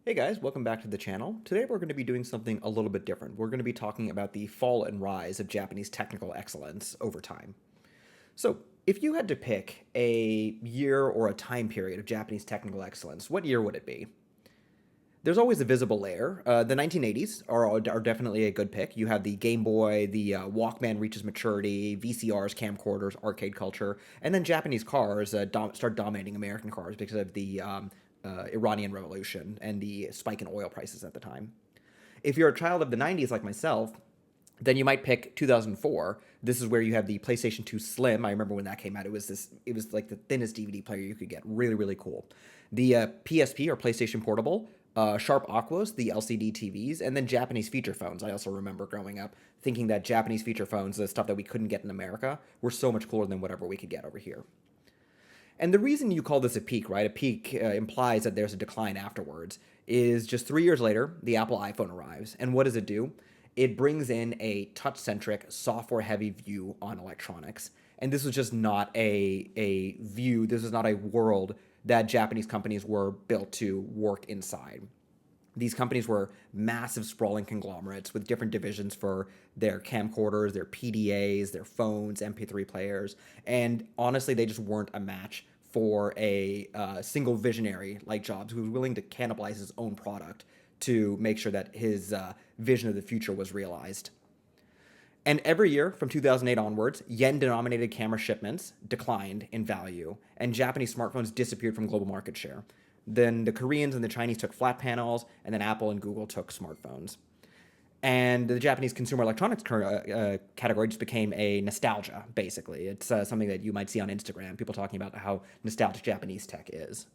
Hey guys, welcome back to the channel. Today we're going to be doing something a little bit different. We're going to be talking about the fall and rise of Japanese technical excellence over time. So, if you had to pick a year or a time period of Japanese technical excellence, what year would it be? There's always a visible layer. The 1980s are definitely a good pick. You have the Game Boy, the Walkman reaches maturity, VCRs, camcorders, arcade culture, and then Japanese cars start dominating American cars because of the Iranian Revolution and the spike in oil prices at the time. If you're a child of the 90s like myself, then you might pick 2004. This is where you have the PlayStation 2 Slim. I remember when that came out. It was like the thinnest DVD player you could get. Really, really cool. The PSP or PlayStation Portable, Sharp Aquas, the LCD TVs, and then Japanese feature phones. I also remember growing up thinking that Japanese feature phones, the stuff that we couldn't get in America, were so much cooler than whatever we could get over here. And the reason you call this a peak, right? A peak implies that there's a decline afterwards. Is just 3 years later, the Apple iPhone arrives. And what does it do? It brings in a touch centric, software heavy view on electronics. And this was just not a view, this is not a world that Japanese companies were built to work inside. These companies were massive, sprawling conglomerates with different divisions for their camcorders, their PDAs, their phones, MP3 players, and honestly, they just weren't a match for a single visionary like Jobs, who was willing to cannibalize his own product to make sure that his vision of the future was realized. And every year from 2008 onwards, yen denominated camera shipments declined in value, and Japanese smartphones disappeared from global market share. Then the Koreans and the Chinese took flat panels, and then Apple and Google took smartphones. And the Japanese consumer electronics category just became a nostalgia, basically. It's something that you might see on Instagram, people talking about how nostalgic Japanese tech is.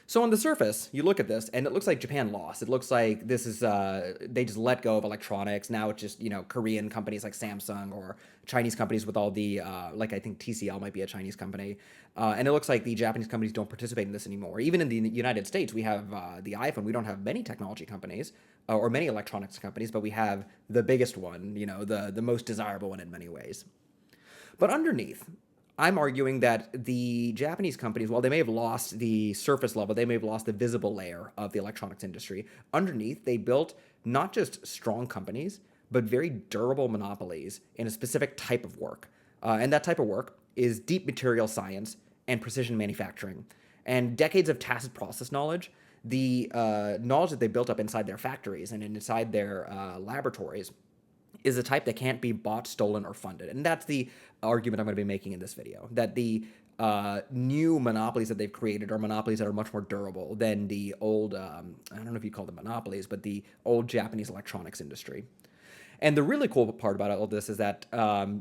So on the surface, you look at this, and it looks like Japan lost. It looks like this is they just let go of electronics. Now it's just Korean companies like Samsung or Chinese companies with all the like I think TCL might be a Chinese company, and it looks like the Japanese companies don't participate in this anymore. Even in the United States, we have the iPhone. We don't have many technology companies or many electronics companies, but we have the biggest one. The most desirable one in many ways. But underneath, I'm arguing that the Japanese companies, while they may have lost the surface level, they may have lost the visible layer of the electronics industry. Underneath, they built not just strong companies, but very durable monopolies in a specific type of work. And that type of work is deep material science and precision manufacturing. And decades of tacit process knowledge, the knowledge that they built up inside their factories and inside their laboratories is a type that can't be bought, stolen, or funded. And that's the argument I'm going to be making in this video, that the new monopolies that they've created are monopolies that are much more durable than the old, I don't know if you call them monopolies, but the old Japanese electronics industry. And the really cool part about all this is that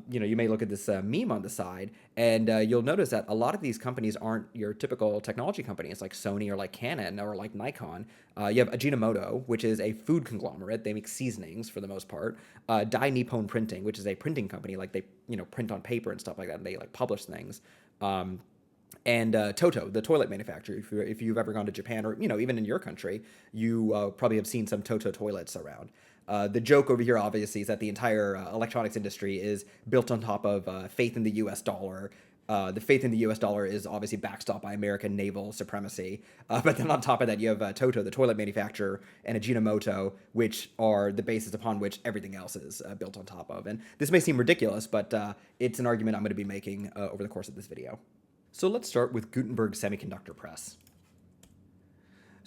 you may look at this meme on the side, and you'll notice that a lot of these companies aren't your typical technology companies like Sony or like Canon or like Nikon. You have Ajinomoto, which is a food conglomerate. They make seasonings for the most part. Dai Nippon Printing, which is a printing company, like they print on paper and stuff like that, and they like publish things. And TOTO, the toilet manufacturer. If you've ever gone to Japan or even in your country, you probably have seen some TOTO toilets around. The joke over here, obviously, is that the entire electronics industry is built on top of faith in the U.S. dollar. The faith in the U.S. dollar is obviously backstopped by American naval supremacy. But then on top of that, you have TOTO, the toilet manufacturer, and Ajinomoto, which are the basis upon which everything else is built on top of. And this may seem ridiculous, but it's an argument I'm going to be making over the course of this video. So let's start with Gutenberg Semiconductor Press.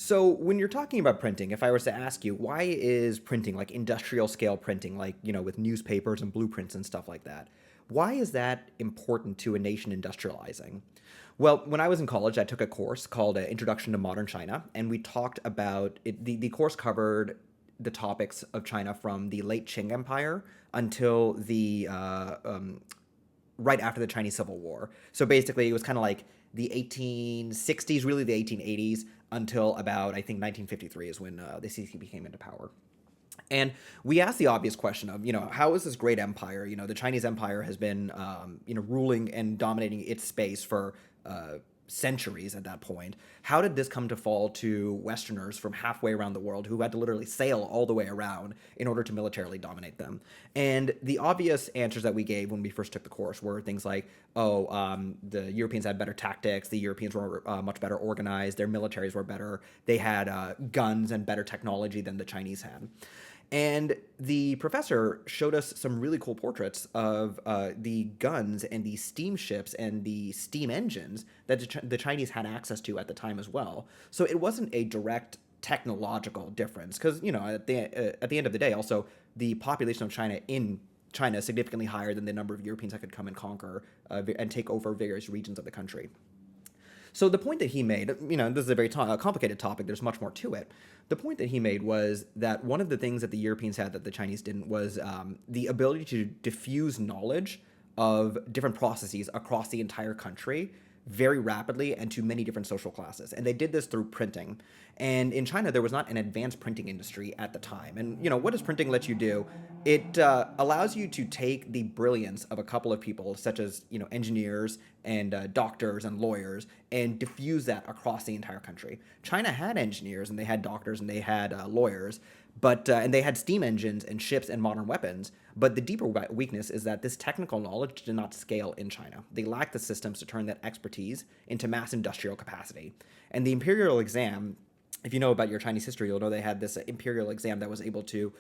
So when you're talking about printing, if I was to ask you, why is printing, like industrial scale printing, like, with newspapers and blueprints and stuff like that, why is that important to a nation industrializing? Well, when I was in college, I took a course called Introduction to Modern China, and we talked about it. The course covered the topics of China from the late Qing Empire until the right after the Chinese Civil War. So basically, it was kind of like the 1860s, really the 1880s, until about, I think, 1953 is when the CCP came into power. And we asked the obvious question of, how is this great empire? The Chinese empire has been, ruling and dominating its space for centuries at that point. How did this come to fall to Westerners from halfway around the world who had to literally sail all the way around in order to militarily dominate them? And the obvious answers that we gave when we first took the course were things like, the Europeans had better tactics, the Europeans were much better organized, their militaries were better, they had guns and better technology than the Chinese had. And the professor showed us some really cool portraits of the guns and the steamships and the steam engines that the Chinese had access to at the time as well. So it wasn't a direct technological difference because, at the end of the day, also, the population of China is significantly higher than the number of Europeans that could come and conquer and take over various regions of the country. So the point that he made, this is a very complicated topic. There's much more to it. The point that he made was that one of the things that the Europeans had that the Chinese didn't was the ability to diffuse knowledge of different processes across the entire country very rapidly and to many different social classes. And they did this through printing. And in China, there was not an advanced printing industry at the time. And, what does printing let you do? It allows you to take the brilliance of a couple of people, such as, engineers and doctors and lawyers, and diffuse that across the entire country. China had engineers and they had doctors and they had lawyers, and they had steam engines and ships and modern weapons. But the deeper weakness is that this technical knowledge did not scale in China. They lacked the systems to turn that expertise into mass industrial capacity. And the imperial exam, if you know about your Chinese history, you'll know they had this imperial exam that was able to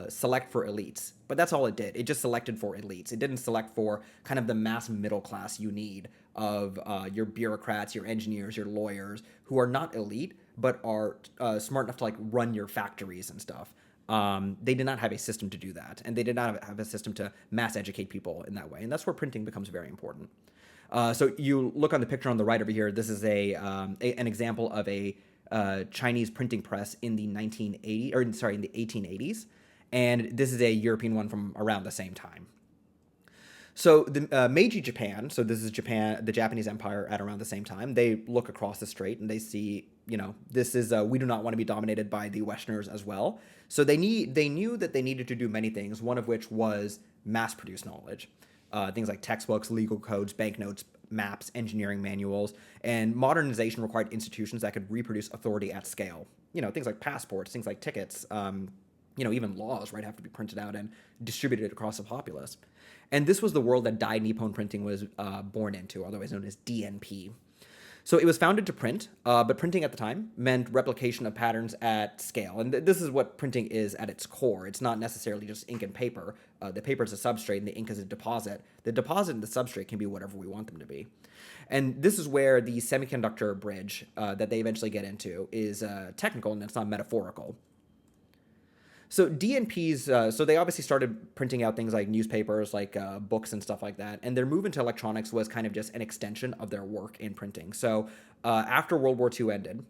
select for elites. But that's all it did. It just selected for elites. It didn't select for kind of the mass middle class you need of your bureaucrats, your engineers, your lawyers, who are not elite, but are smart enough to run your factories and stuff. They did not have a system to do that, and they did not have a system to mass educate people in that way, and that's where printing becomes very important. So you look on the picture on the right over here. This is an example of a Chinese printing press in the 1880s, and this is a European one from around the same time. So the Meiji Japan, so this is Japan, the Japanese Empire at around the same time. They look across the strait and they see, this is we do not want to be dominated by the Westerners as well. So they knew that they needed to do many things. One of which was mass-produce knowledge, things like textbooks, legal codes, banknotes, maps, engineering manuals, and modernization required institutions that could reproduce authority at scale. Things like passports, things like tickets. Even laws, right, have to be printed out and distributed across the populace. And this was the world that Dai Nippon Printing was born into, otherwise known as DNP. So it was founded to print, but printing at the time meant replication of patterns at scale. And this is what printing is at its core. It's not necessarily just ink and paper. The paper is a substrate and the ink is a deposit. The deposit and the substrate can be whatever we want them to be. And this is where the semiconductor bridge that they eventually get into is technical and it's not metaphorical. So DNPs, so they obviously started printing out things like newspapers, like books and stuff like that. And their move into electronics was kind of just an extension of their work in printing. So after World War II ended,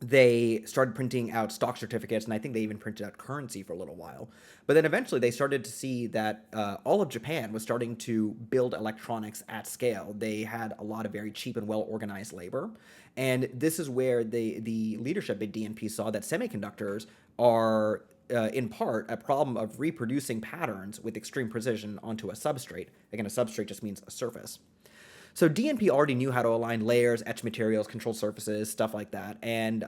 they started printing out stock certificates, and I think they even printed out currency for a little while. But then eventually they started to see that all of Japan was starting to build electronics at scale. They had a lot of very cheap and well-organized labor. And this is where the leadership at DNP saw that semiconductors are in part, a problem of reproducing patterns with extreme precision onto a substrate. Again, a substrate just means a surface. So DNP already knew how to align layers, etch materials, control surfaces, stuff like that. And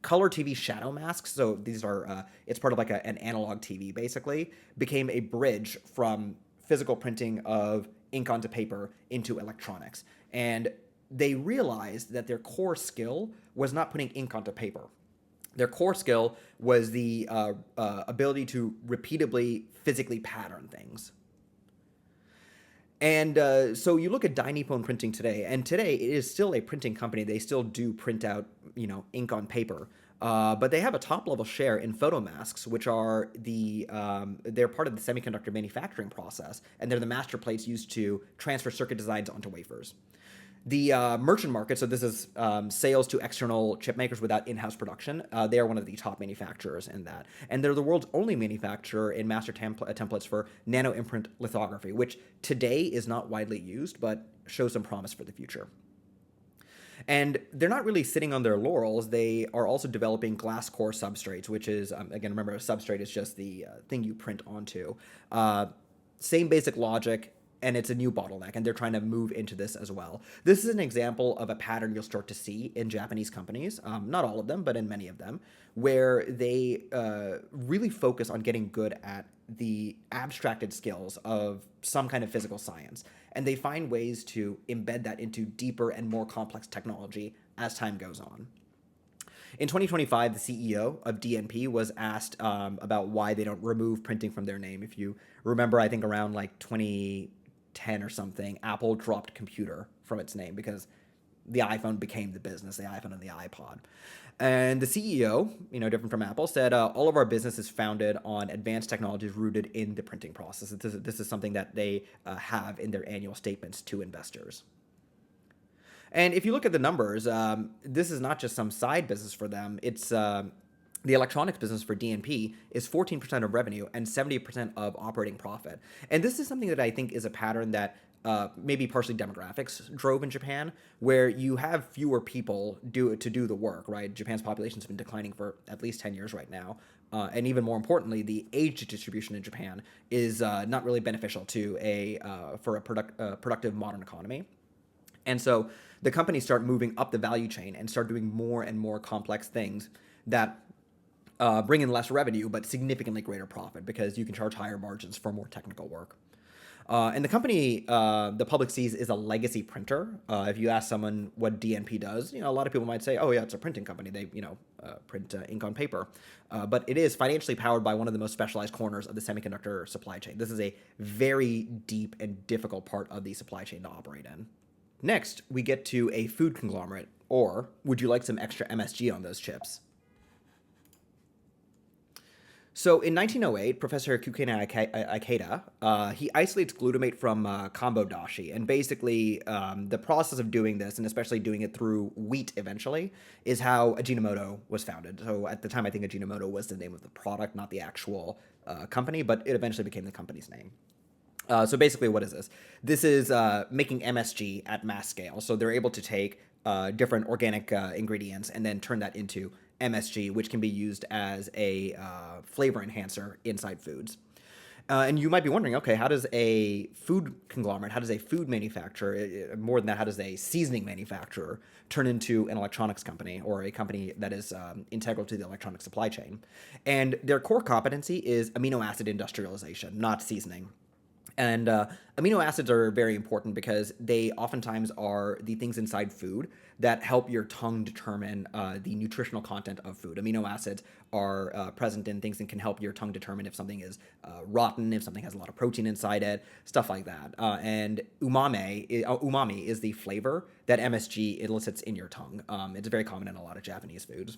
color TV shadow masks, so these are, it's part of like an analog TV basically, became a bridge from physical printing of ink onto paper into electronics. And they realized that their core skill was not putting ink onto paper. Their core skill was the ability to repeatably physically pattern things. And so you look at Dai Nippon Printing today, and today it is still a printing company. They still do print out, ink on paper. But they have a top-level share in photomasks, which are they're part of the semiconductor manufacturing process, and they're the master plates used to transfer circuit designs onto wafers. The merchant market, so this is sales to external chip makers without in-house production. They are one of the top manufacturers in that. And they're the world's only manufacturer in master templates for nano-imprint lithography, which today is not widely used, but shows some promise for the future. And they're not really sitting on their laurels. They are also developing glass core substrates, which is, again, remember, a substrate is just the thing you print onto. Same basic logic. and it's a new bottleneck, and they're trying to move into this as well. This is an example of a pattern you'll start to see in Japanese companies, not all of them, but in many of them, where they really focus on getting good at the abstracted skills of some kind of physical science, and they find ways to embed that into deeper and more complex technology as time goes on. In 2025, the CEO of DNP was asked about why they don't remove printing from their name. If you remember, I think around like 2010 or something, Apple dropped computer from its name because the iPhone became the business, the iPhone and the iPod. And the CEO, different from Apple, said all of our business is founded on advanced technologies rooted in the printing process. This is something that they have in their annual statements to investors. And if you look at the numbers, this is not just some side business for them. It's the electronics business for DNP is 14% of revenue and 70% of operating profit. And this is something that I think is a pattern that maybe partially demographics drove in Japan, where you have fewer people to do the work, right? Japan's population has been declining for at least 10 years right now. And even more importantly, the age distribution in Japan is not really beneficial for a productive modern economy. And so the companies start moving up the value chain and start doing more and more complex things that bring in less revenue, but significantly greater profit because you can charge higher margins for more technical work. And the company the public sees is a legacy printer. If you ask someone what DNP does, a lot of people might say, oh yeah, it's a printing company. They, print ink on paper. But it is financially powered by one of the most specialized corners of the semiconductor supply chain. This is a very deep and difficult part of the supply chain to operate in. Next, we get to a food conglomerate, or would you like some extra MSG on those chips? So in 1908, Professor Kukena Ikeda, he isolates glutamate from kombo dashi, and basically the process of doing this, and especially doing it through wheat eventually, is how Ajinomoto was founded. So at the time, I think Ajinomoto was the name of the product, not the actual company, but it eventually became the company's name. So basically, what is this? This is making MSG at mass scale. So they're able to take different organic ingredients and then turn that into MSG, which can be used as a flavor enhancer inside foods. And you might be wondering, okay, how does a food conglomerate, how does a food manufacturer, more than that, how does a seasoning manufacturer turn into an electronics company or a company that is integral to the electronic supply chain? And their core competency is amino acid industrialization, not seasoning. And amino acids are very important because they oftentimes are the things inside food that help your tongue determine the nutritional content of food. Amino acids are present in things and can help your tongue determine if something is rotten, if something has a lot of protein inside it, stuff like that. And umami is the flavor that MSG elicits in your tongue. It's very common in a lot of Japanese foods.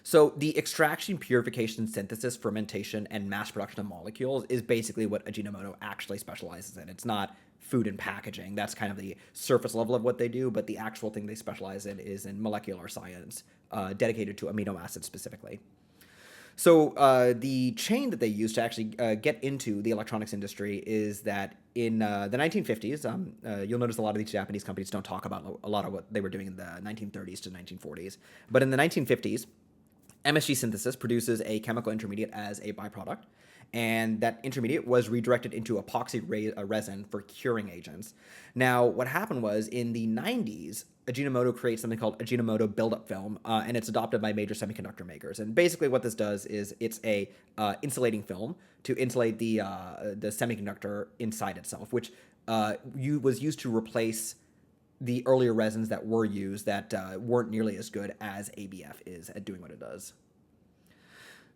So the extraction, purification, synthesis, fermentation, and mass production of molecules is basically what Ajinomoto actually specializes in. It's not food and packaging. That's kind of the surface level of what they do, but the actual thing they specialize in is in molecular science, dedicated to amino acids specifically. So the chain that they use to actually get into the electronics industry is that in the 1950s, you'll notice a lot of these Japanese companies don't talk about a lot of what they were doing in the 1930s to 1940s. But in the 1950s, MSG synthesis produces a chemical intermediate as a byproduct, and that intermediate was redirected into epoxy resin for curing agents. Now, what happened was in the 90s, Ajinomoto creates something called Ajinomoto buildup film, and it's adopted by major semiconductor makers. And basically what this does is it's a insulating film to insulate the semiconductor inside itself, which was used to replace the earlier resins that were used that weren't nearly as good as ABF is at doing what it does.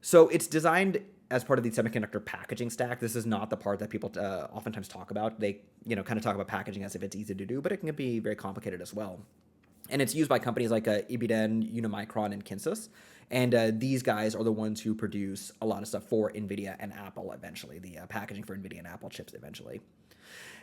So it's designed as part of the semiconductor packaging stack. This is not the part that people oftentimes talk about. They, kind of talk about packaging as if it's easy to do, but it can be very complicated as well. And it's used by companies like Ibiden, Unimicron, and Kinsus. And these guys are the ones who produce a lot of stuff for NVIDIA and Apple eventually, the packaging for NVIDIA and Apple chips eventually.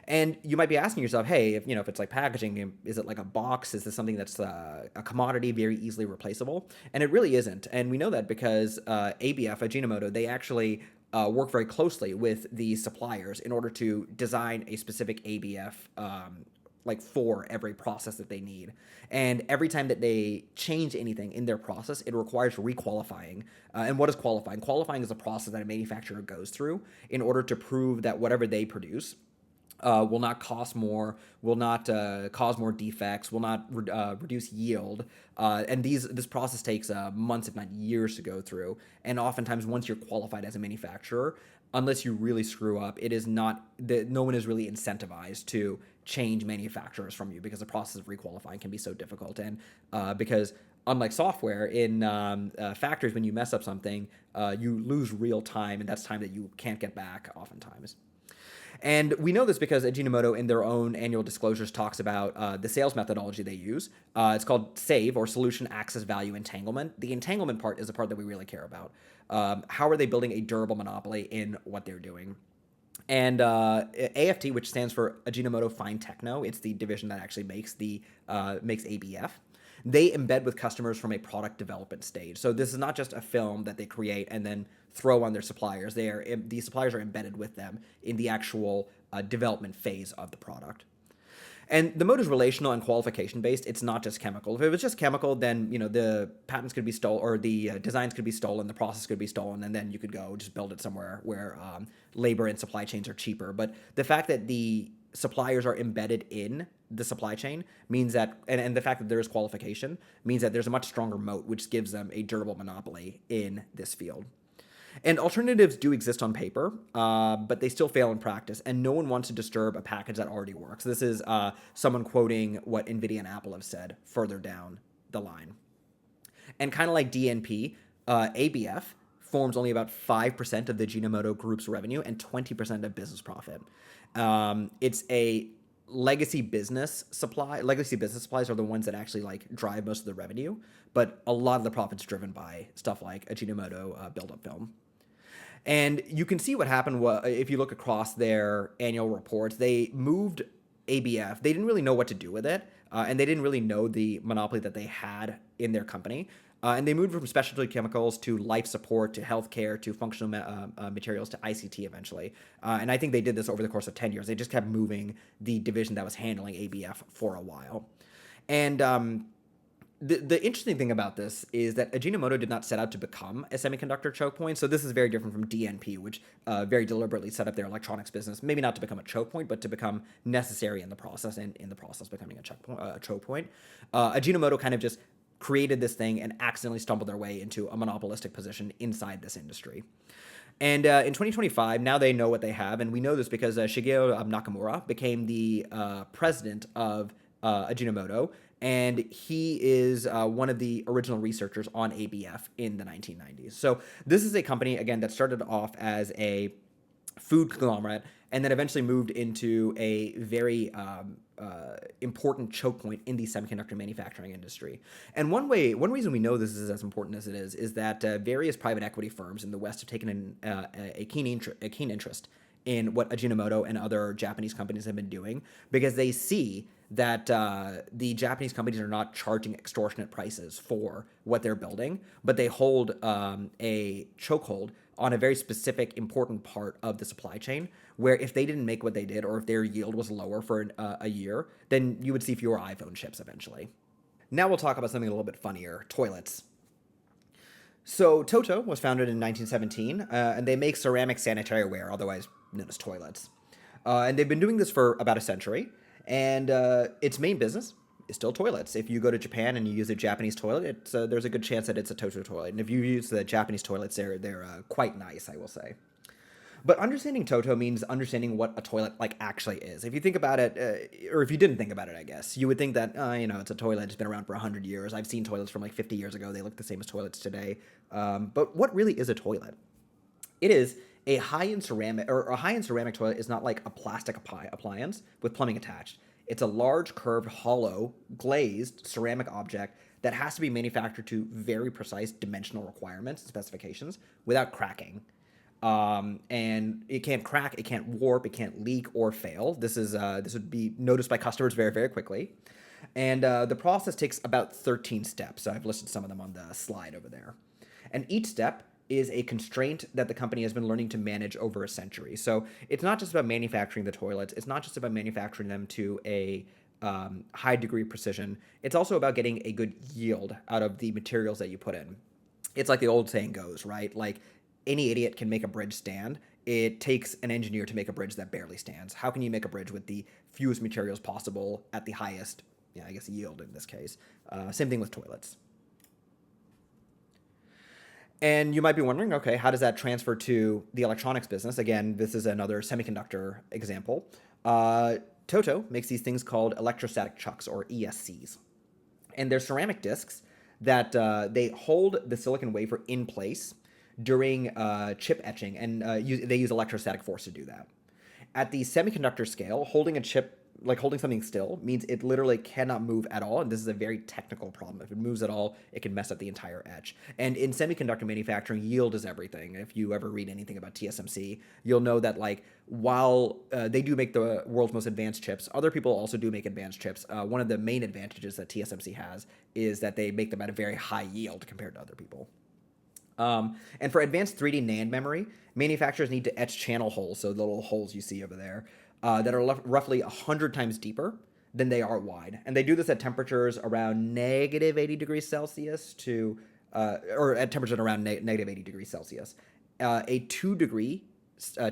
And you might be asking yourself, hey, if it's like packaging, is it like a box? Is this something that's a commodity, very easily replaceable? And it really isn't. And we know that because ABF, Ajinomoto, they actually work very closely with the suppliers in order to design a specific ABF for every process that they need. And every time that they change anything in their process, it requires requalifying. And what is qualifying? Qualifying is a process that a manufacturer goes through in order to prove that whatever they produce will not cost more, will not cause more defects, will not reduce yield. And this process takes months, if not years, to go through. And oftentimes, once you're qualified as a manufacturer, unless you really screw up, it is not that no one is really incentivized to change manufacturers from you because the process of requalifying can be so difficult. And because unlike software in factories, when you mess up something, you lose real time, and that's time that you can't get back oftentimes. And we know this because Ajinomoto, in their own annual disclosures, talks about the sales methodology they use. It's called SAVE, or Solution Access Value Entanglement. The entanglement part is the part that we really care about. How are they building a durable monopoly in what they're doing? And AFT, which stands for Ajinomoto Fine Techno, it's the division that actually makes ABF. They embed with customers from a product development stage. So this is not just a film that they create and then throw on their suppliers. These suppliers are embedded with them in the actual development phase of the product. And the mode is relational and qualification based. It's not just chemical. If it was just chemical, then the patents could be stolen, or the designs could be stolen, the process could be stolen, and then you could go just build it somewhere where labor and supply chains are cheaper. But the fact that the suppliers are embedded in the supply chain means that, and the fact that there is qualification means that there's a much stronger moat, which gives them a durable monopoly in this field. And alternatives do exist on paper, but they still fail in practice, and no one wants to disturb a package that already works. This is someone quoting what NVIDIA and Apple have said further down the line. And kind of like DNP, ABF forms only about 5% of the Ajinomoto Group's revenue and 20% of business profit. It's a legacy business supply. Legacy business supplies are the ones that actually drive most of the revenue, but a lot of the profits driven by stuff like Ajinomoto build-up film. And you can see what happened if you look across their annual reports. They moved ABF. They didn't really know what to do with it, and they didn't really know the monopoly that they had in their company. And they moved from specialty chemicals to life support to healthcare to functional materials to ICT eventually. And I think they did this over the course of 10 years. They just kept moving the division that was handling ABF for a while. And the interesting thing about this is that Ajinomoto did not set out to become a semiconductor choke point. So this is very different from DNP, which very deliberately set up their electronics business, maybe not to become a choke point, but to become necessary in the process, and in the process becoming a choke point. Ajinomoto kind of just created this thing and accidentally stumbled their way into a monopolistic position inside this industry. And in 2025, now they know what they have, and we know this because Shigeo Nakamura became the president of Ajinomoto, and he is one of the original researchers on ABF in the 1990s. So this is a company, again, that started off as a food conglomerate and then eventually moved into a very important choke point in the semiconductor manufacturing industry. And one reason we know this is as important as it is that various private equity firms in the West have taken a keen interest in what Ajinomoto and other Japanese companies have been doing, because they see that the Japanese companies are not charging extortionate prices for what they're building, but they hold a chokehold on a very specific, important part of the supply chain, where if they didn't make what they did, or if their yield was lower for a year, then you would see fewer iPhone chips eventually. Now we'll talk about something a little bit funnier: toilets. So TOTO was founded in 1917, and they make ceramic sanitary ware, otherwise known as toilets. And they've been doing this for about a century, and its main business is still toilets. If you go to Japan and you use a Japanese toilet, there's a good chance that it's a TOTO toilet. And if you use the Japanese toilets, they're quite nice, I will say. But understanding TOTO means understanding what a toilet actually is. If you think about it, or if you didn't think about it, I guess, you would think that, it's a toilet. It's been around for 100 years. I've seen toilets from 50 years ago. They look the same as toilets today. But what really is a toilet? It is a high-end ceramic, or a high-end ceramic toilet is not like a plastic appliance with plumbing attached. It's a large, curved, hollow, glazed ceramic object that has to be manufactured to very precise dimensional requirements and specifications without cracking. And it can't crack, it can't warp, it can't leak or fail. This would be noticed by customers very, very quickly. And the process takes about 13 steps. So I've listed some of them on the slide over there. And each step is a constraint that the company has been learning to manage over a century. So it's not just about manufacturing the toilets. It's not just about manufacturing them to a high degree of precision. It's also about getting a good yield out of the materials that you put in. It's like the old saying goes, right? Any idiot can make a bridge stand it takes an engineer to make a bridge that barely stands. How can you make a bridge with the fewest materials possible at the highest, yeah, I guess, yield in this case? Same thing with toilets. And you might be wondering, okay, how does that transfer to the electronics business? Again, this is another semiconductor example. TOTO makes these things called electrostatic chucks, or ESCs. And they're ceramic discs that they hold the silicon wafer in place during chip etching, and they use electrostatic force to do that. At the semiconductor scale, holding a chip, like holding something still, means it literally cannot move at all, and this is a very technical problem. If it moves at all, it can mess up the entire etch. And in semiconductor manufacturing, yield is everything. If you ever read anything about TSMC, you'll know that like while they do make the world's most advanced chips, other people also do make advanced chips. One of the main advantages that TSMC has is that they make them at a very high yield compared to other people. And for advanced 3D NAND memory, manufacturers need to etch channel holes, so the little holes you see over there, that are roughly 100 times deeper than they are wide. And they do this at temperatures around negative 80 degrees Celsius or at temperatures around negative 80 degrees Celsius. A 2-degree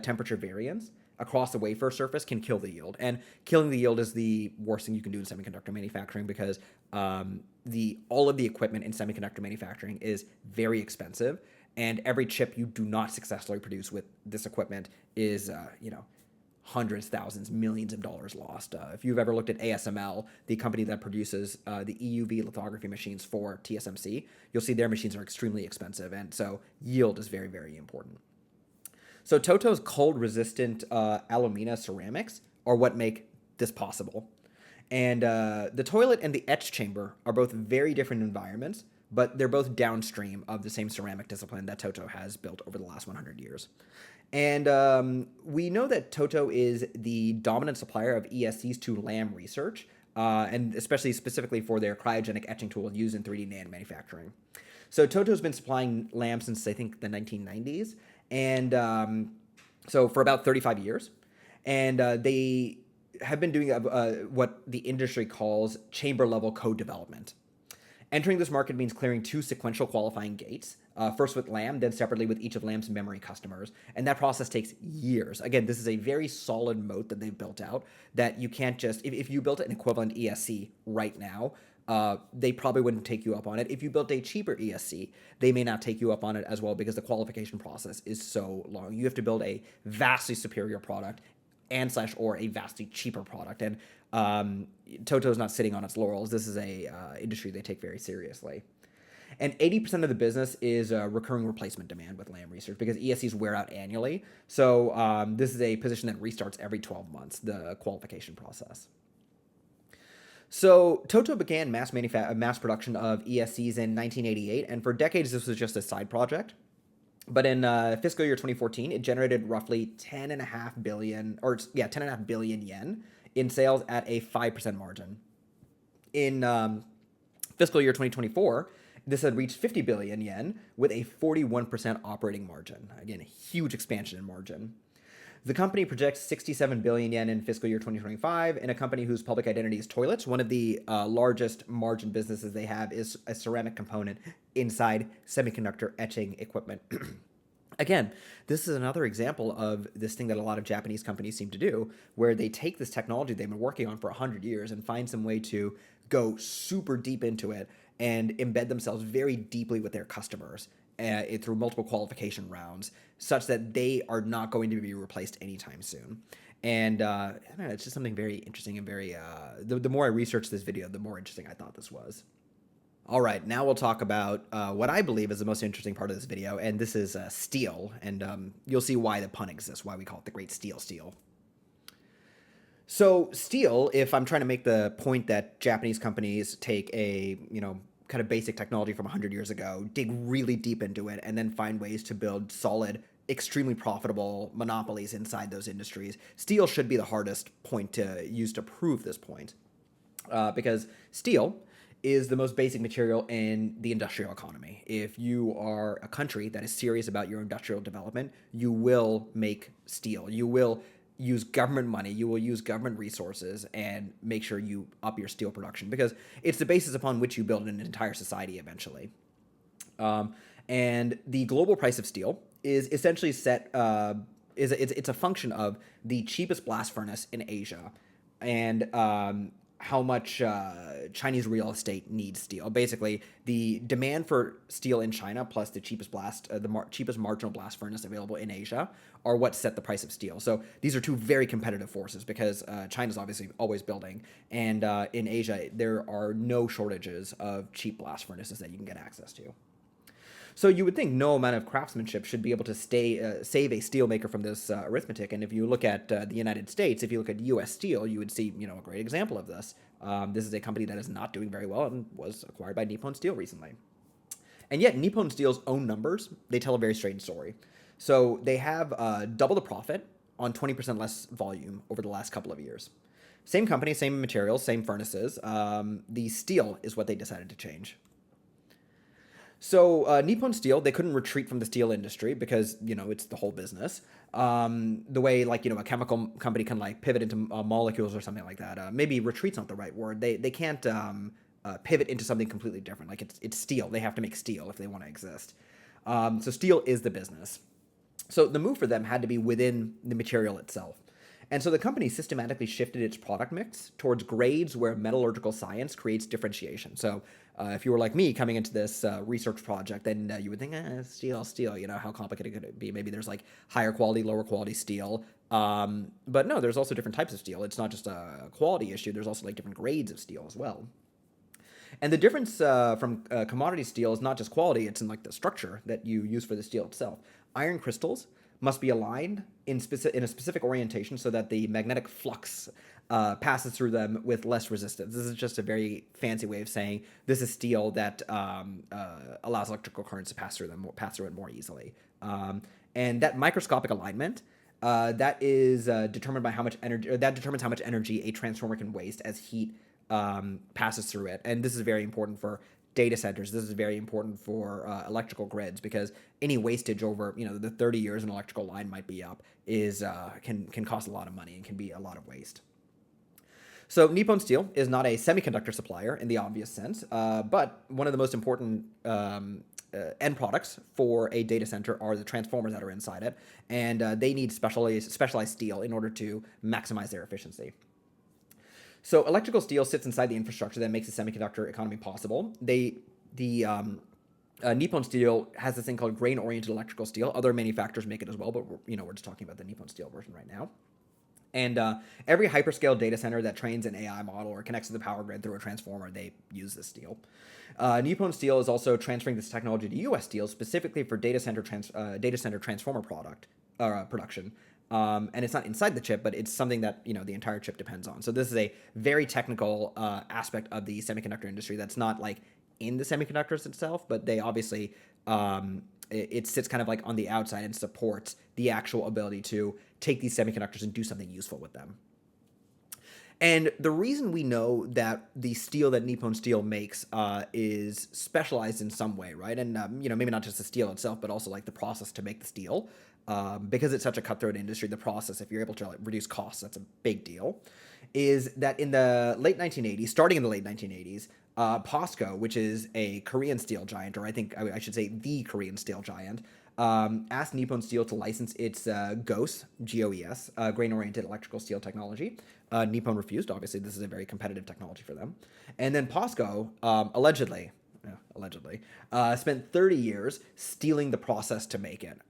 temperature variance across the wafer surface can kill the yield. And killing the yield is the worst thing you can do in semiconductor manufacturing because all of the equipment in semiconductor manufacturing is very expensive, and every chip you do not successfully produce with this equipment is, hundreds, thousands, millions of dollars lost. If you've ever looked at ASML, the company that produces the EUV lithography machines for TSMC, you'll see their machines are extremely expensive, and so yield is very, very important. So TOTO's cold-resistant alumina ceramics are what make this possible. And the toilet and the etch chamber are both very different environments, but they're both downstream of the same ceramic discipline that TOTO has built over the last 100 years. And we know that TOTO is the dominant supplier of ESCs to Lam Research, and especially specifically for their cryogenic etching tool used in 3D NAND manufacturing. So TOTO's been supplying Lam since, I think, the 1990s, and so for about 35 years. And they have been doing what the industry calls chamber-level code development. Entering this market means clearing 2 sequential qualifying gates, first with Lam, then separately with each of Lam's memory customers. And that process takes years. Again, this is a very solid moat that they've built out that you can't just, if you built an equivalent ESC right now, they probably wouldn't take you up on it. If you built a cheaper ESC, they may not take you up on it as well because the qualification process is so long. You have to build a vastly superior product or a vastly cheaper product. And TOTO's not sitting on its laurels. This is a industry they take very seriously. And 80% of the business is recurring replacement demand with Lam Research because ESCs wear out annually. So this is a position that restarts every 12 months, the qualification process. So TOTO began mass production of ESCs in 1988, and for decades this was just a side project. But in fiscal year 2014, it generated roughly 10.5 billion yen in sales at a 5% margin. In fiscal year 2024, this had reached 50 billion yen with a 41% operating margin. Again, a huge expansion in margin. The company projects 67 billion yen in fiscal year 2025 in a company whose public identity is toilets. One of the largest margin businesses they have is a ceramic component inside semiconductor etching equipment. Again, this is another example of this thing that a lot of Japanese companies seem to do, where they take this technology they've been working on for 100 years and find some way to go super deep into it and embed themselves very deeply with their customers through multiple qualification rounds, such that they are not going to be replaced anytime soon. And I don't know, it's just something very interesting and very, the more I researched this video, the more interesting I thought this was. All right, now we'll talk about what I believe is the most interesting part of this video, and this is steel, and you'll see why the pun exists, why we call it the Great Steel. So steel, if I'm trying to make the point that Japanese companies take a, kind of basic technology from 100 years ago, dig really deep into it, and then find ways to build solid, extremely profitable monopolies inside those industries, steel should be the hardest point to use to prove this point. Because steel is the most basic material in the industrial economy. If you are a country that is serious about your industrial development, you will make steel. You will use government money, you will use government resources and make sure you up your steel production because it's the basis upon which you build an entire society eventually. And the global price of steel is essentially set it's a function of the cheapest blast furnace in Asia, and how much Chinese real estate needs steel. Basically, the demand for steel in China plus the cheapest marginal blast furnace available in Asia are what set the price of steel. So these are two very competitive forces because China's obviously always building, and in Asia there are no shortages of cheap blast furnaces that you can get access to. So you would think no amount of craftsmanship should be able to save a steelmaker from this arithmetic. And if you look at the United States, if you look at U.S. Steel, you would see a great example of this. This is a company that is not doing very well and was acquired by Nippon Steel recently. And yet Nippon Steel's own numbers, they tell a very strange story. So they have double the profit on 20% less volume over the last couple of years. Same company, same materials, same furnaces. The steel is what they decided to change. So Nippon Steel, they couldn't retreat from the steel industry because it's the whole business. The way a chemical company can pivot into molecules or something like that. Maybe retreat's not the right word. They can't pivot into something completely different. Like it's steel. They have to make steel if they want to exist. So steel is the business. So the move for them had to be within the material itself. And so the company systematically shifted its product mix towards grades where metallurgical science creates differentiation. So if you were like me coming into this research project, then you would think, steel, how complicated could it be? Maybe there's higher quality, lower quality steel. But no, there's also different types of steel. It's not just a quality issue. There's also different grades of steel as well. And the difference from commodity steel is not just quality, it's in the structure that you use for the steel itself. Iron crystals must be aligned in a specific orientation so that the magnetic flux passes through them with less resistance. This is just a very fancy way of saying this is steel that allows electrical currents to pass through it more easily. And that microscopic alignment that is determined by how much energy, or that determines how much energy a transformer can waste as heat passes through it. And this is very important for data centers. This is very important for electrical grids because any wastage over the 30 years an electrical line might be up is can cost a lot of money and can be a lot of waste. So Nippon Steel is not a semiconductor supplier in the obvious sense, but one of the most important end products for a data center are the transformers that are inside it, and they need specialized steel in order to maximize their efficiency. So electrical steel sits inside the infrastructure that makes the semiconductor economy possible. Nippon Steel has this thing called grain-oriented electrical steel. Other manufacturers make it as well, but we're just talking about the Nippon Steel version right now. And every hyperscale data center that trains an AI model or connects to the power grid through a transformer, they use this steel. Nippon Steel is also transferring this technology to U.S. Steel specifically for data center transformer production. And it's not inside the chip, but it's something that the entire chip depends on. So this is a very technical aspect of the semiconductor industry that's not in the semiconductors itself, but they obviously it sits kind of on the outside and supports the actual ability to take these semiconductors and do something useful with them. And the reason we know that the steel that Nippon Steel makes is specialized in some way, right? And maybe not just the steel itself, but also the process to make the steel. Because it's such a cutthroat industry, the process, if you're able to reduce costs, that's a big deal, is that in the late 1980s, starting in the late 1980s, POSCO, which is a Korean steel giant, or I think I should say the Korean steel giant, asked Nippon Steel to license its GOES, G-O-E-S, grain-oriented electrical steel technology. Nippon refused. Obviously, this is a very competitive technology for them. And then POSCO, allegedly, spent 30 years stealing the process to make it.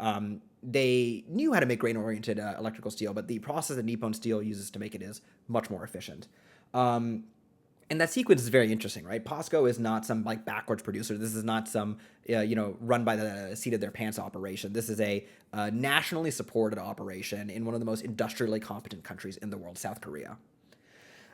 They knew how to make grain-oriented electrical steel, but the process that Nippon Steel uses to make it is much more efficient. And that sequence is very interesting, right? POSCO is not some backwards producer. This is not some run by the seat of their pants operation. This is a nationally supported operation in one of the most industrially competent countries in the world, South Korea.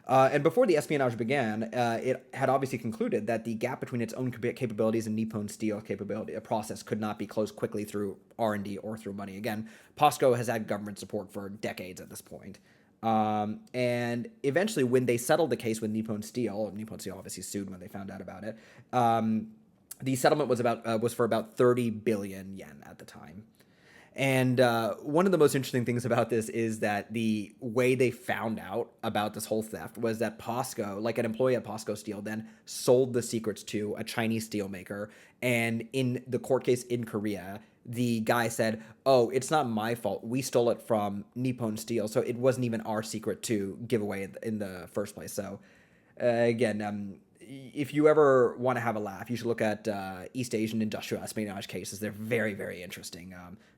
And before the espionage began, it had obviously concluded that the gap between its own capabilities and Nippon Steel capability process could not be closed quickly through R&D or through money. Again, POSCO has had government support for decades at this point. And eventually, when they settled the case with Nippon Steel obviously sued when they found out about it. The settlement was for about 30 billion yen at the time. And one of the most interesting things about this is that the way they found out about this whole theft was that POSCO, like an employee at POSCO Steel, then sold the secrets to a Chinese steelmaker. And in the court case in Korea, the guy said, "Oh, it's not my fault. We stole it from Nippon Steel, so it wasn't even our secret to give away in the first place." So, again, if you ever want to have a laugh, you should look at East Asian industrial espionage cases. They're very, very interesting.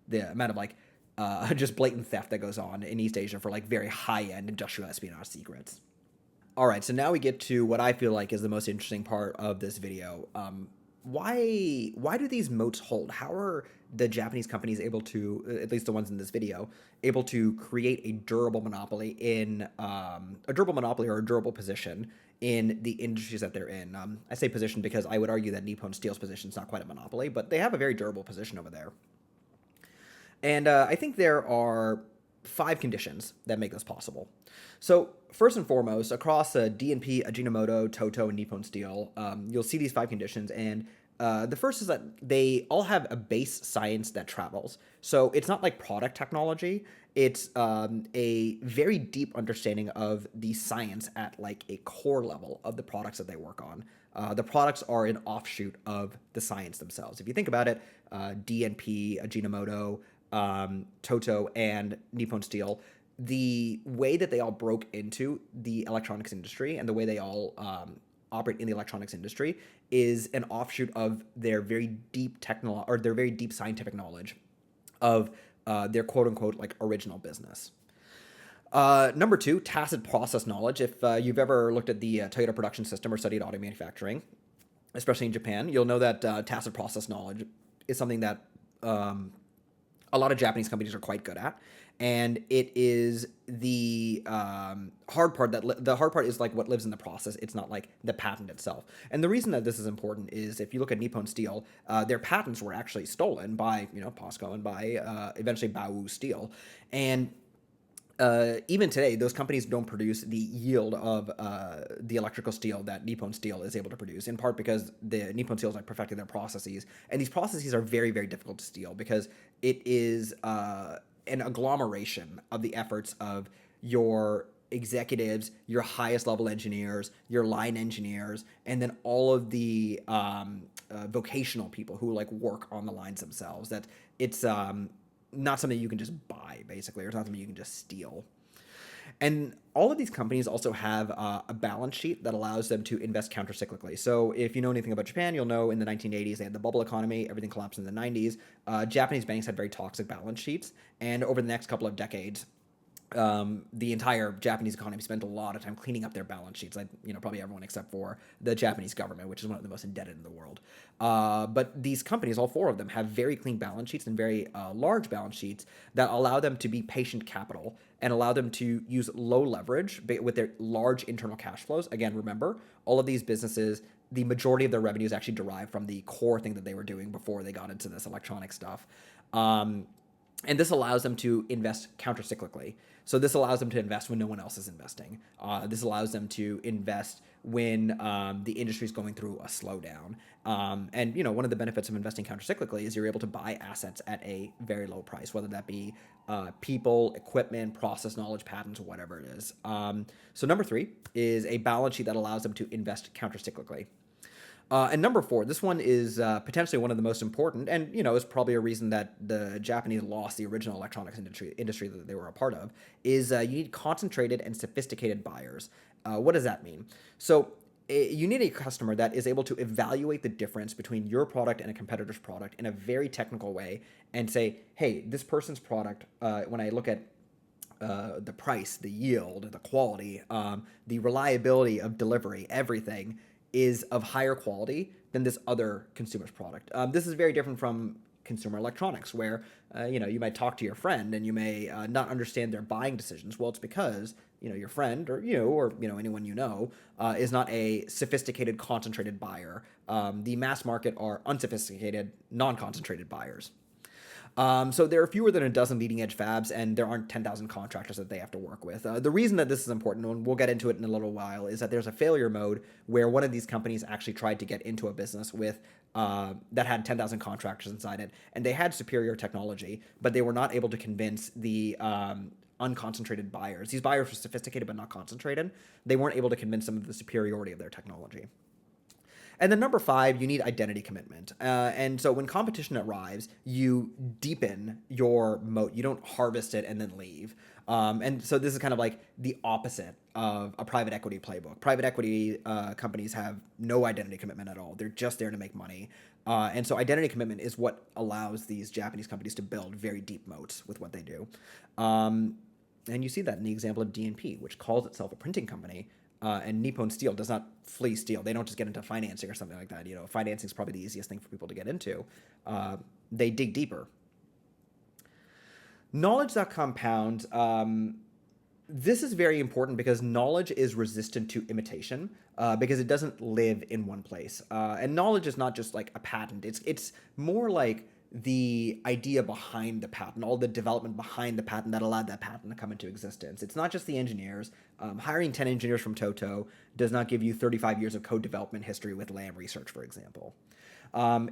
The amount of just blatant theft that goes on in East Asia for like very high end industrial espionage secrets. All right, so now we get to what I feel like is the most interesting part of this video. Why do these moats hold? How are the Japanese companies able to, at least the ones in this video, able to create a durable monopoly in a durable monopoly or a durable position in the industries that they're in? I say position because I would argue that Nippon Steel's position is not quite a monopoly, but they have a very durable position over there. And I think there are 5 conditions that make this possible. So first and foremost, across D&P, Ajinomoto, TOTO, and Nippon Steel, you'll see these 5 conditions. And the first is that they all have a base science that travels. So it's not like product technology. It's a very deep understanding of the science at like a core level of the products that they work on. The products are an offshoot of the science themselves. If you think about it, D&P, Ajinomoto, TOTO, and Nippon Steel, the way that they all broke into the electronics industry and the way they all operate in the electronics industry is an offshoot of their very deep their very deep scientific knowledge of their quote unquote like original business. Number 2, tacit process knowledge. If you've ever looked at the Toyota production system or studied auto manufacturing, especially in Japan, you'll know that tacit process knowledge is something that a lot of Japanese companies are quite good at, and it is the hard part. The hard part is like what lives in the process. It's not like the patent itself. And the reason that this is important is if you look at Nippon Steel, their patents were actually stolen by POSCO and by eventually Baowu Steel, and even today, those companies don't produce the yield of the electrical steel that Nippon Steel is able to produce, in part because the Nippon Steel is like perfecting their processes. And these processes are very, very difficult to steal because it is an agglomeration of the efforts of your executives, your highest level engineers, your line engineers, and then all of the vocational people who like work on the lines themselves. That it's not something you can just buy, basically, or it's not something you can just steal. And all of these companies also have a balance sheet that allows them to invest countercyclically. So if you know anything about Japan, you'll know in the 1980s they had the bubble economy, everything collapsed in the 90s. Japanese banks had very toxic balance sheets, and over the next couple of decades, the entire Japanese economy spent a lot of time cleaning up their balance sheets. Like, probably everyone except for the Japanese government, which is one of the most indebted in the world. But these companies, all 4 of them, have very clean balance sheets and very large balance sheets that allow them to be patient capital and allow them to use low leverage with their large internal cash flows. Again, remember, all of these businesses, the majority of their revenues actually derive from the core thing that they were doing before they got into this electronic stuff. And this allows them to invest countercyclically. So this allows them to invest when no one else is investing. This allows them to invest when the industry is going through a slowdown. And one of the benefits of investing countercyclically is you're able to buy assets at a very low price, whether that be people, equipment, process knowledge, patents, whatever it is. So number 3 is a balance sheet that allows them to invest countercyclically. And number 4, this one is potentially one of the most important, and is probably a reason that the Japanese lost the original electronics industry that they were a part of. Is you need concentrated and sophisticated buyers. What does that mean? So you need a customer that is able to evaluate the difference between your product and a competitor's product in a very technical way, and say, hey, this person's product. When I look at the price, the yield, the quality, the reliability of delivery, everything is of higher quality than this other consumer's product. This is very different from consumer electronics, where you might talk to your friend and you may not understand their buying decisions. Well, it's because your friend or anyone is not a sophisticated, concentrated buyer. The mass market are unsophisticated, non-concentrated buyers. So there are fewer than a dozen leading edge fabs, and there aren't 10,000 contractors that they have to work with. The reason that this is important, and we'll get into it in a little while, is that there's a failure mode where one of these companies actually tried to get into a business with that had 10,000 contractors inside it, and they had superior technology, but they were not able to convince the unconcentrated buyers. These buyers were sophisticated but not concentrated. They weren't able to convince them of the superiority of their technology. And then number five, you need identity commitment. And so when competition arrives, you deepen your moat. You don't harvest it and then leave. And so this is kind of like the opposite of a private equity playbook. Private equity companies have no identity commitment at all. They're just there to make money. And so identity commitment is what allows these Japanese companies to build very deep moats with what they do. And you see that in the example of DNP, which calls itself a printing company. And Nippon Steel does not flee steel. They don't just get into financing or something like that. Financing is probably the easiest thing for people to get into. They dig deeper. Knowledge that compounds. This is very important because knowledge is resistant to imitation because it doesn't live in one place. And knowledge is not just like a patent. It's more like the idea behind the patent, all the development behind the patent that allowed that patent to come into existence. It's not just the engineers. Hiring 10 engineers from TOTO does not give you 35 years of code development history with Lam Research, for example.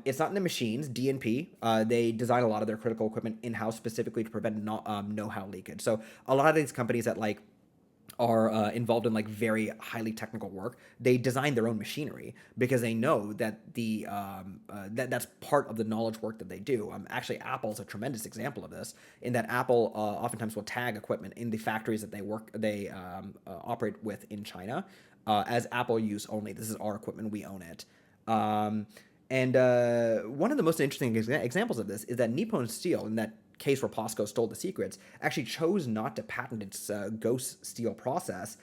It's not in the machines. DNP, they design a lot of their critical equipment in-house specifically to prevent know-how leakage. So a lot of these companies that are involved in very highly technical work, they design their own machinery because they know that that's part of the knowledge work that they do. Actually, Apple's a tremendous example of this, in that Apple oftentimes will tag equipment in the factories that they operate with in China as Apple use only. This is our equipment, we own it. And one of the most interesting examples of this is that Nippon Steel, in that case where POSCO stole the secrets, actually chose not to patent its ghost steel process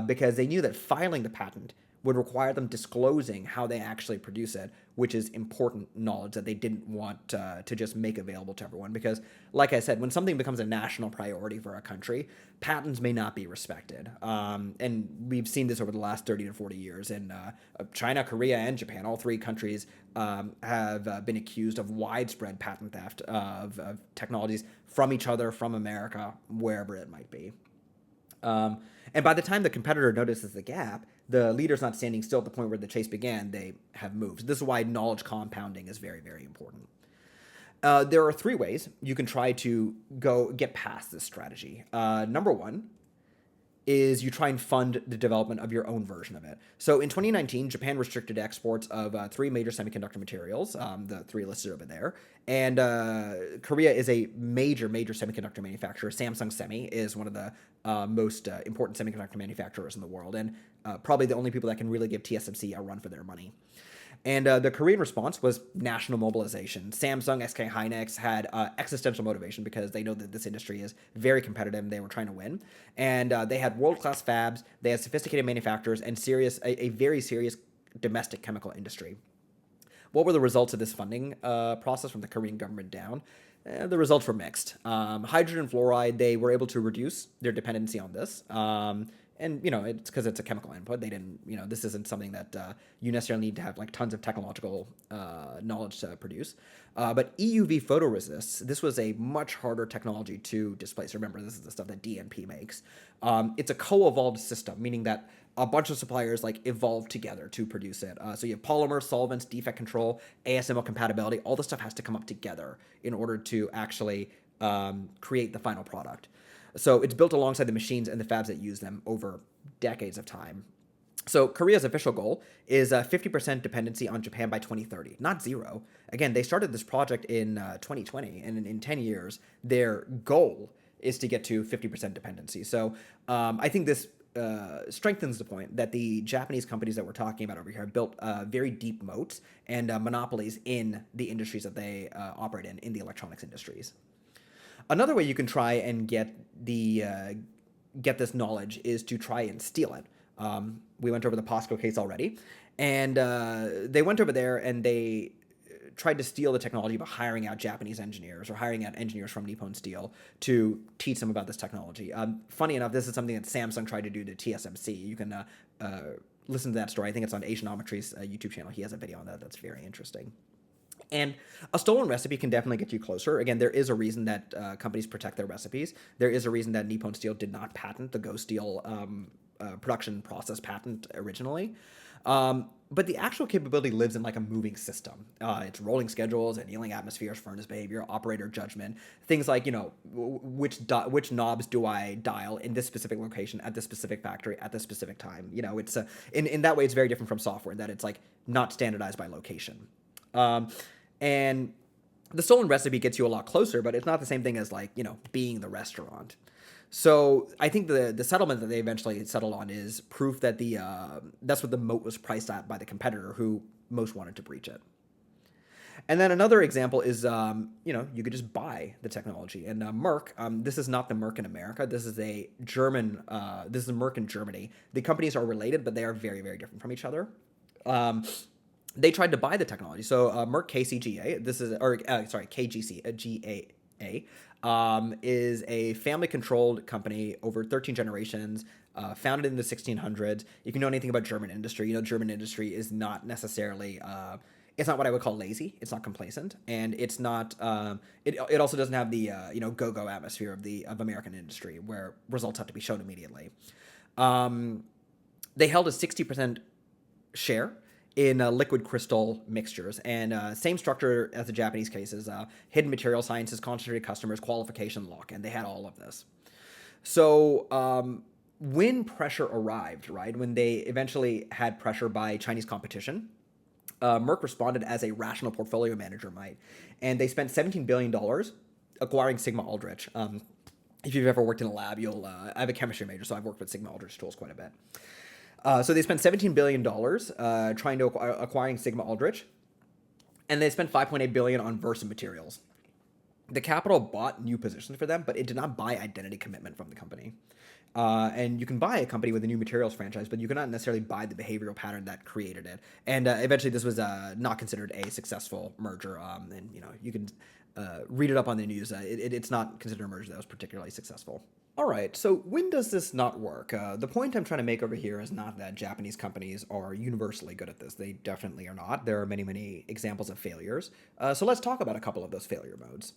because they knew that filing the patent would require them disclosing how they actually produce it, which is important knowledge that they didn't want to just make available to everyone. Because, like I said, when something becomes a national priority for a country, patents may not be respected. And we've seen this over the last 30 to 40 years in China, Korea, and Japan. All three countries have been accused of widespread patent theft of technologies from each other, from America, wherever it might be. And by the time the competitor notices the gap, the leader's not standing still at the point where the chase began. They have moved. This is why knowledge compounding is very, very important. There are three ways you can try to get past this strategy. Number one is you try and fund the development of your own version of it. So in 2019, Japan restricted exports of three major semiconductor materials, the three listed over there. And Korea is a major semiconductor manufacturer. Samsung Semi is one of the most important semiconductor manufacturers in the world, and probably the only people that can really give TSMC a run for their money. And the Korean response was national mobilization. Samsung, SK Hynix had existential motivation because they know that this industry is very competitive and they were trying to win. And they had world-class fabs, they had sophisticated manufacturers, and a very serious domestic chemical industry. What were the results of this funding process from the Korean government down? The results were mixed. Hydrogen fluoride, they were able to reduce their dependency on this. And, it's because it's a chemical input. They didn't, this isn't something that you necessarily need to have tons of technological knowledge to produce. But EUV photoresists, this was a much harder technology to displace. Remember, this is the stuff that DNP makes. It's a co-evolved system, meaning that a bunch of suppliers evolve together to produce it. So you have polymer, solvents, defect control, ASML compatibility. All this stuff has to come up together in order to actually create the final product. So it's built alongside the machines and the fabs that use them over decades of time. So Korea's official goal is 50% dependency on Japan by 2030, not zero. Again, they started this project in 2020, and in 10 years, their goal is to get to 50% dependency. So I think this strengthens the point that the Japanese companies that we're talking about over here built very deep moats and monopolies in the industries that they operate in the electronics industries. Another way you can try and get this knowledge is to try and steal it. We went over the POSCO case already, and they went over there and they tried to steal the technology by hiring out Japanese engineers or hiring out engineers from Nippon Steel to teach them about this technology. Funny enough, this is something that Samsung tried to do to TSMC. You can listen to that story. I think it's on Ajinomoto's YouTube channel. He has a video on that that's very interesting. And a stolen recipe can definitely get you closer. Again, there is a reason that companies protect their recipes. There is a reason that Nippon Steel did not patent the Go Steel production process patent originally. But the actual capability lives in like a moving system. It's rolling schedules, annealing atmospheres, furnace behavior, operator judgment, things like which knobs do I dial in this specific location at this specific factory at this specific time. It's in that way it's very different from software that it's like not standardized by location. Um, and the stolen recipe gets you a lot closer, but it's not the same thing as like being the restaurant. So I think the settlement that they eventually settled on is proof that that's what the moat was priced at by the competitor who most wanted to breach it. And then another example is you could just buy the technology. And Merck, this is not the Merck in America. This is a German. This is a Merck in Germany. The companies are related, but they are very very different from each other. They tried to buy the technology. So Merck KCGA, KGC, GAA, is a family-controlled company over 13 generations, founded in the 1600s. If you know anything about German industry, German industry is not necessarily. It's not what I would call lazy. It's not complacent, and it's not. It also doesn't have the go-go atmosphere of American industry where results have to be shown immediately. They held a 60% share in liquid crystal mixtures, and same structure as the Japanese cases: hidden material sciences, concentrated customers, qualification, lock, and they had all of this. So when pressure arrived, right, when they eventually had pressure by Chinese competition, Merck responded as a rational portfolio manager might, and they spent $17 billion acquiring Sigma Aldrich. If you've ever worked in a lab, I have a chemistry major, so I've worked with Sigma Aldrich tools quite a bit. So they spent $17 billion trying to acquiring Sigma Aldrich, and they spent $5.8 billion on Versa Materials. The capital bought new positions for them, but it did not buy identity commitment from the company. And you can buy a company with a new materials franchise, but you cannot necessarily buy the behavioral pattern that created it. And eventually, this was not considered a successful merger. And you can read it up on the news. It's not considered a merger that was particularly successful. All right, so when does this not work? The point I'm trying to make over here is not that Japanese companies are universally good at this. They definitely are not. There are many, many examples of failures. So let's talk about a couple of those failure modes.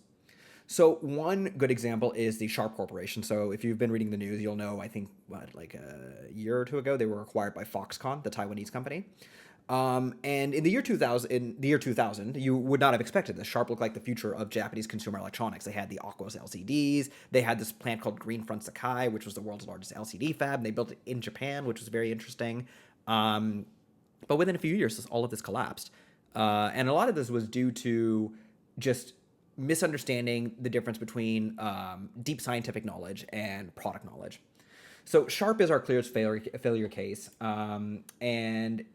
So one good example is the Sharp Corporation. So if you've been reading the news, you'll know, I think, like a year or two ago, they were acquired by Foxconn, the Taiwanese company. And in the year 2000, you would not have expected this. Sharp looked like the future of Japanese consumer electronics. They had the Aquos LCDs. They had this plant called Greenfront Sakai, which was the world's largest LCD fab. And they built it in Japan, which was very interesting. But within a few years, all of this collapsed. And a lot of this was due to just misunderstanding the difference between deep scientific knowledge and product knowledge. So Sharp is our clearest failure case. And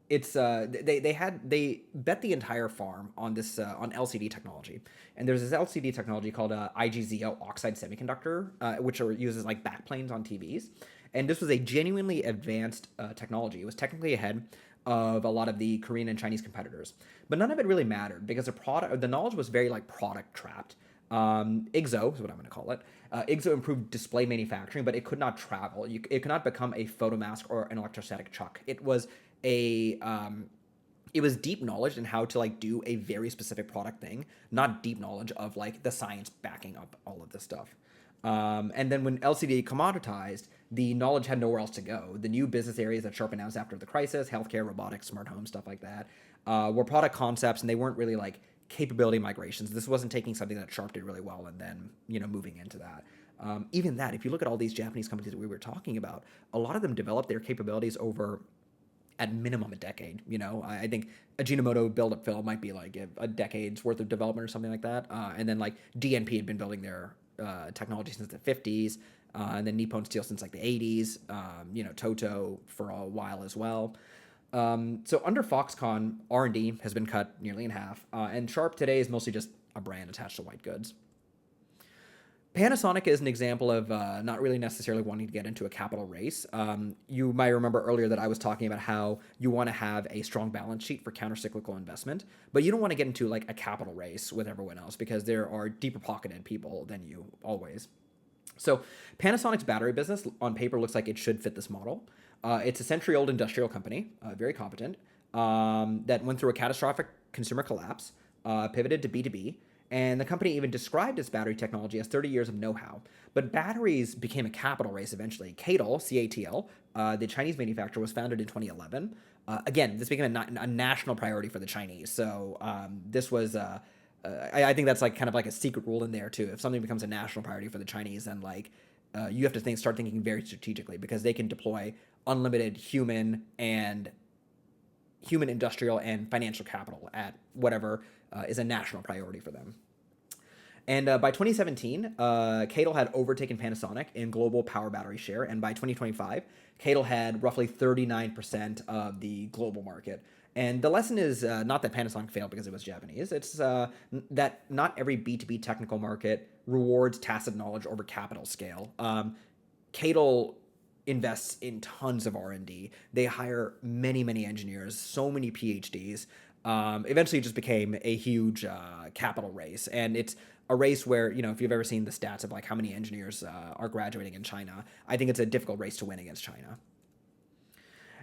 it's they bet the entire farm on this on LCD technology, and there's this LCD technology called IGZO oxide semiconductor, which uses like backplanes on TVs, and this was a genuinely advanced technology. It was technically ahead of a lot of the Korean and Chinese competitors, but none of it really mattered because the knowledge was very like product trapped. IGZO is what I'm going to call it. IGZO improved display manufacturing, but it could not travel. It could not become a photomask or an electrostatic chuck. It was deep knowledge in how to like do a very specific product thing, not deep knowledge of like the science backing up all of this stuff. And then when LCD commoditized, the knowledge had nowhere else to go. The new business areas that Sharp announced after the crisis, healthcare, robotics, smart home, stuff like that, were product concepts, and they weren't really like capability migrations. This wasn't taking something that Sharp did really well and then moving into that. Even that, if you look at all these Japanese companies that we were talking about, a lot of them developed their capabilities over at minimum a decade. I think Ajinomoto build up fill might be like a decade's worth of development or something like that. And then like DNP had been building their technology since the 50s, and then Nippon Steel since like the 80s. TOTO for a while as well. So under Foxconn, R&D has been cut nearly in half, and Sharp today is mostly just a brand attached to white goods. Panasonic is an example of not really necessarily wanting to get into a capital race. You might remember earlier that I was talking about how you want to have a strong balance sheet for countercyclical investment, but you don't want to get into like a capital race with everyone else because there are deeper pocketed people than you always. So Panasonic's battery business on paper looks like it should fit this model. It's a century-old industrial company, very competent, that went through a catastrophic consumer collapse, pivoted to B2B, and the company even described its battery technology as 30 years of know-how. But batteries became a capital race eventually. CATL, C-A-T-L, the Chinese manufacturer, was founded in 2011. Again, this became a national priority for the Chinese. So this was, I think that's like kind of like a secret rule in there too. If something becomes a national priority for the Chinese, then like you have to start thinking very strategically because they can deploy unlimited human, industrial, and financial capital at whatever is a national priority for them. And by 2017, Cadle had overtaken Panasonic in global power battery share. And by 2025, Cadle had roughly 39% of the global market. And the lesson is not that Panasonic failed because it was Japanese. It's that not every B2B technical market rewards tacit knowledge over capital scale. Cadle invests in tons of R&D. They hire many, many engineers, so many PhDs. Eventually, it just became a huge capital race, and it's a race where if you've ever seen the stats of like how many engineers are graduating in China, I think it's a difficult race to win against China.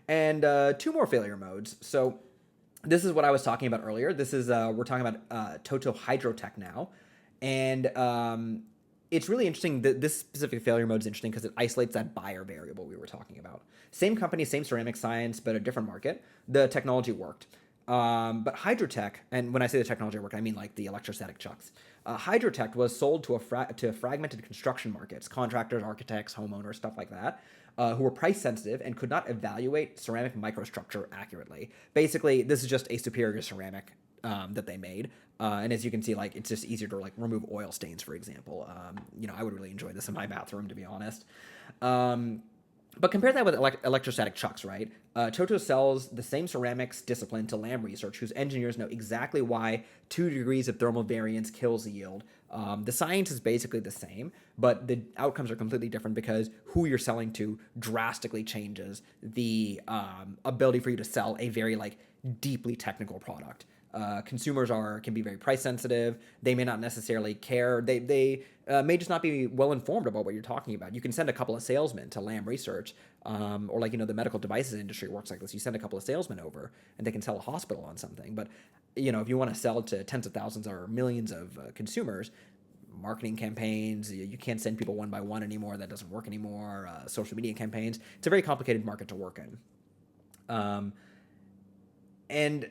And two more failure modes. So this is what I was talking about earlier. This is we're talking about TOTO Hydrotech now, and it's really interesting that this specific failure mode is interesting because it isolates that buyer variable we were talking about. Same company, same ceramic science, but a different market. The technology worked. But Hydrotech, and when I say the technology worked, I mean like the electrostatic chucks. Hydrotech was sold to to fragmented construction markets, contractors, architects, homeowners, stuff like that, who were price sensitive and could not evaluate ceramic microstructure accurately. Basically, this is just a superior ceramic that they made. And as you can see, like it's just easier to like remove oil stains, for example. I would really enjoy this in my bathroom, to be honest. But compare that with electrostatic chucks, right? TOTO sells the same ceramics discipline to Lam Research, whose engineers know exactly why 2 degrees of thermal variance kills the yield. The science is basically the same, but the outcomes are completely different because who you're selling to drastically changes the ability for you to sell a very like deeply technical product. Consumers can be very price sensitive. They may not necessarily care. They may just not be well informed about what you're talking about. You can send a couple of salesmen to Lam Research, or like the medical devices industry works like this. You send a couple of salesmen over, and they can sell a hospital on something. But if you want to sell to tens of thousands or millions of consumers, marketing campaigns. You can't send people one by one anymore. That doesn't work anymore. Social media campaigns. It's a very complicated market to work in. And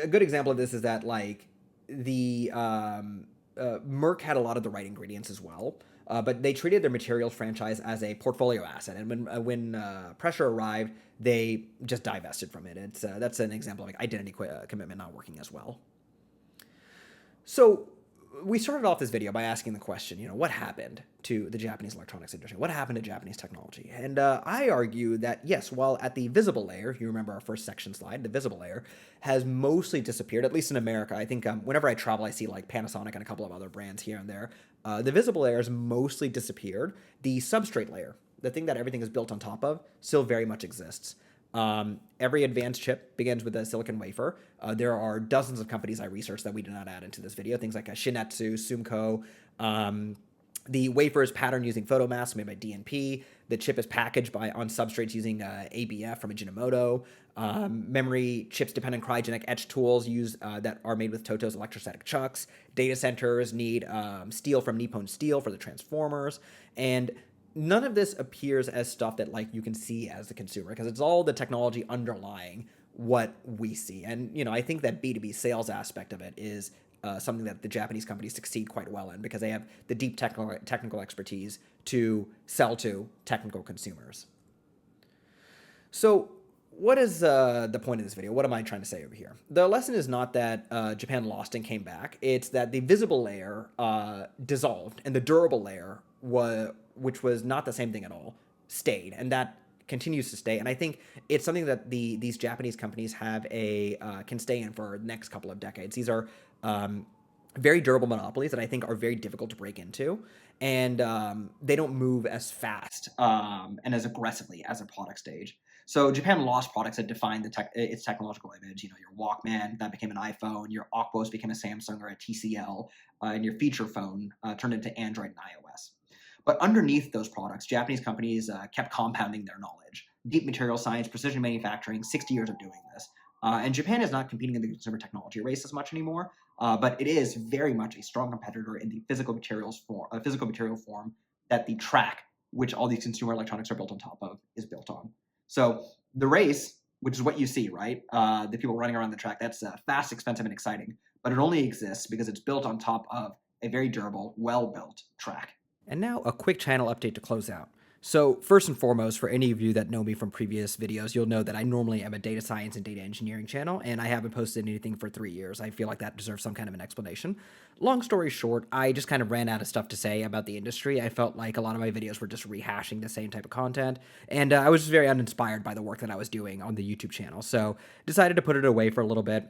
a good example of this is that like the Merck had a lot of the right ingredients as well, but they treated their materials franchise as a portfolio asset, and when pressure arrived, they just divested from it. That's an example of like identity commitment not working as well. So we started off this video by asking the question, what happened to the Japanese electronics industry? What happened to Japanese technology? And I argue that, yes, while at the visible layer, you remember our first section slide, the visible layer has mostly disappeared, at least in America. I think whenever I travel, I see like Panasonic and a couple of other brands here and there. The visible layer has mostly disappeared. The substrate layer, the thing that everything is built on top of, still very much exists. Every advanced chip begins with a silicon wafer. There are dozens of companies I researched that we did not add into this video. Things like Shinetsu, Sumco. The wafer is patterned using photomasks made by DNP. The chip is packaged on substrates using ABF from Ajinomoto. Memory chips depend on cryogenic etch tools that are made with TOTO's electrostatic chucks. Data centers need steel from Nippon Steel for the transformers. And none of this appears as stuff that like you can see as the consumer because it's all the technology underlying what we see. And I think that B2B sales aspect of it is something that the Japanese companies succeed quite well in because they have the deep technical expertise to sell to technical consumers. So what is the point of this video? What am I trying to say over here? The lesson is not that Japan lost and came back. It's that the visible layer dissolved and the durable layer, which was not the same thing at all, stayed. And that continues to stay. And I think it's something that these Japanese companies can stay in for the next couple of decades. These are very durable monopolies that I think are very difficult to break into. And they don't move as fast and as aggressively as a product stage. So Japan lost products that defined its technological image. Your Walkman, that became an iPhone. Your Aquos became a Samsung or a TCL. And your feature phone turned into Android and iOS. But underneath those products, Japanese companies kept compounding their knowledge. Deep material science, precision manufacturing, 60 years of doing this. And Japan is not competing in the consumer technology race as much anymore, but it is very much a strong competitor in the physical material form that the track, which all these consumer electronics are built on top of, is built on. So the race which is what you see, right? The people running around the track. That's fast, expensive, and exciting. But it only exists because it's built on top of a very durable, well-built track. And now a quick channel update to close out. So first and foremost, for any of you that know me from previous videos, you'll know that I normally am a data science and data engineering channel, and I haven't posted anything for 3 years. I feel like that deserves some kind of an explanation. Long story short, I just kind of ran out of stuff to say about the industry. I felt like a lot of my videos were just rehashing the same type of content, and I was just very uninspired by the work that I was doing on the YouTube channel. So decided to put it away for a little bit.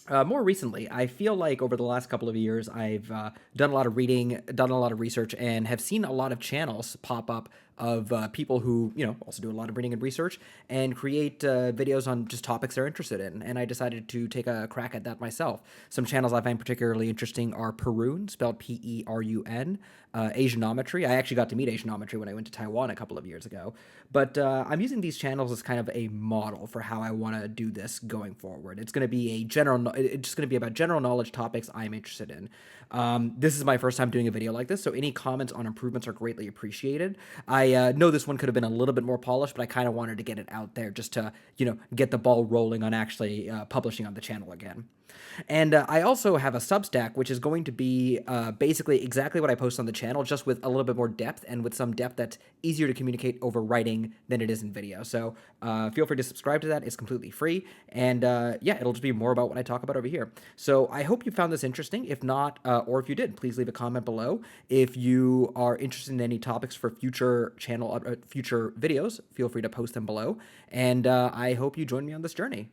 More recently, I feel like over the last couple of years, I've done a lot of reading, done a lot of research, and have seen a lot of channels pop up of people who, also do a lot of reading and research and create videos on just topics they're interested in. And I decided to take a crack at that myself. Some channels I find particularly interesting are Perun, spelled Perun, Asianometry. I actually got to meet Asianometry when I went to Taiwan a couple of years ago. But I'm using these channels as kind of a model for how I want to do this going forward. It's going to be it's just going to be about general knowledge topics I'm interested in. This is my first time doing a video like this, so any comments on improvements are greatly appreciated. I know this one could have been a little bit more polished, but I kind of wanted to get it out there just to, get the ball rolling on actually publishing on the channel again. And I also have a Substack, which is going to be basically exactly what I post on the channel, just with a little bit more depth and with some depth that's easier to communicate over writing than it is in video. So feel free to subscribe to that. It's completely free. And yeah, it'll just be more about what I talk about over here. So I hope you found this interesting. If not, or if you did, please leave a comment below. If you are interested in any topics for future future videos, feel free to post them below. And I hope you join me on this journey.